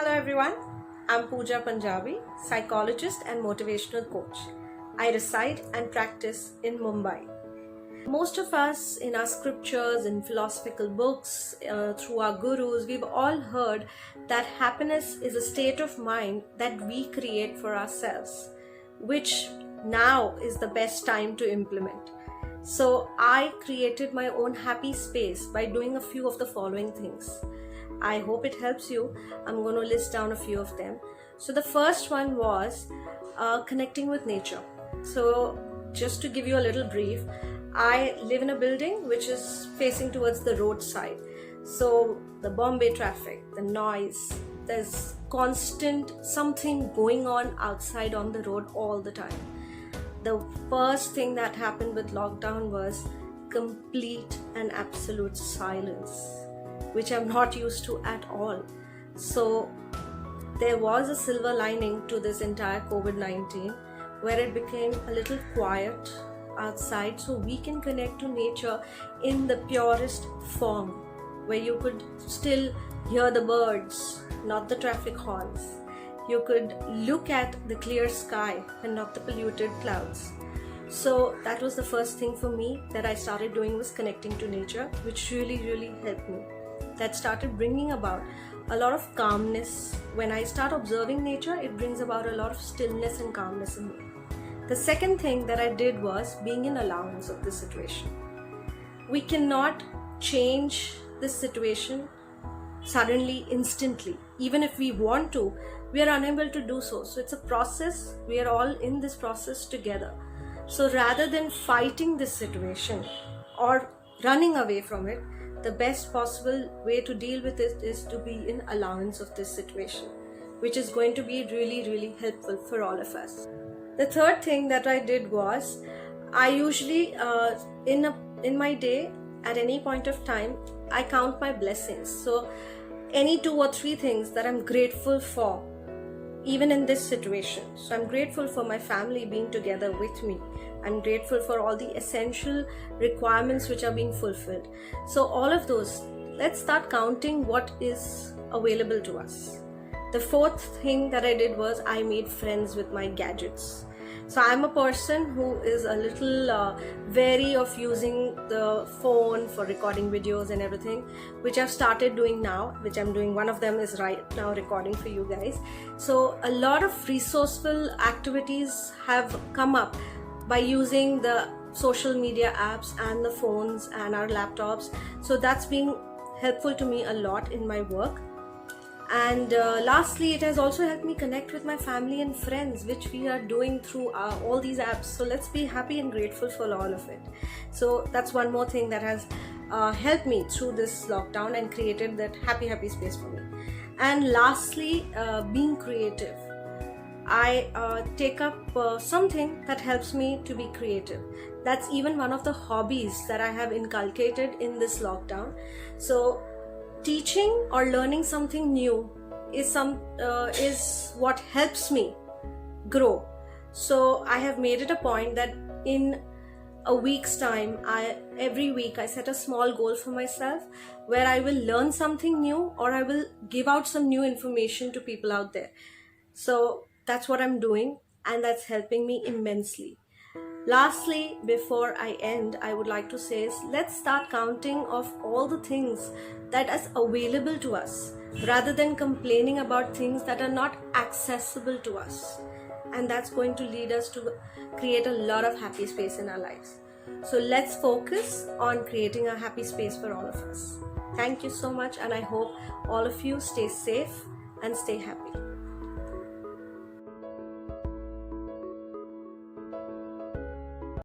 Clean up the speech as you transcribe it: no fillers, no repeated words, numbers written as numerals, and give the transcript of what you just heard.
Hello everyone, I'm Pooja Punjabi, Psychologist and Motivational Coach. I reside and practice in Mumbai. Most of us in our scriptures, in philosophical books, through our gurus, we've all heard that happiness is a state of mind that we create for ourselves, which now is the best time to implement. So I created my own happy space by doing a few of the following things. I hope it helps you. I'm going to list down a few of them. So the first one was connecting with nature. So just to give you a little brief, I live in a building which is facing towards the roadside. So the Bombay traffic, the noise, there's constant something going on outside on the road all the time. The first thing that happened with lockdown was complete and absolute silence, which I'm not used to at all. So there was a silver lining to this entire COVID-19 where it became a little quiet outside, so we can connect to nature in the purest form, where you could still hear the birds, not the traffic horns. You could look at the clear sky and not the polluted clouds. So that was the first thing for me that I started doing, was connecting to nature, which really helped me. That started bringing about a lot of calmness. When I start observing nature, it brings about a lot of stillness and calmness in me. The second thing that I did was being in allowance of this situation. We cannot change this situation suddenly, instantly. Even if we want to, we are unable to do so. So it's a process. We are all in this process together. So rather than fighting this situation or running away from it, the best possible way to deal with it is to be in allowance of this situation, which is going to be really helpful for all of us. The third thing that I did was, I usually in my day, at any point of time, I count my blessings. So any 2 or 3 things that I'm grateful for, even in this situation. So I'm grateful for my family being together with me. I'm grateful for all the essential requirements which are being fulfilled. So all of those, let's start counting what is available to us. The fourth thing that I did was I made friends with my gadgets. So I'm a person who is a little wary of using the phone for recording videos and everything, which I've started doing now, which I'm doing. One of them is right now recording for you guys. So a lot of resourceful activities have come up by using the social media apps and the phones and our laptops. So that's been helpful to me a lot in my work. And lastly, it has also helped me connect with my family and friends, which we are doing through all these apps. So let's be happy and grateful for all of it. So that's one more thing that has helped me through this lockdown and created that happy space for me. And lastly, being creative. I take up something that helps me to be creative. That's even one of the hobbies that I have inculcated in this lockdown. So teaching or learning something new is what helps me grow. So I have made it a point that in a week's time, every week I set a small goal for myself where I will learn something new, or I will give out some new information to people out there. So that's what I'm doing, and that's helping me immensely. Lastly, before I end, I would like to say is, let's start counting of all the things that is available to us, rather than complaining about things that are not accessible to us. And that's going to lead us to create a lot of happy space in our lives. So let's focus on creating a happy space for all of us. Thank you so much, and I hope all of you stay safe and stay happy.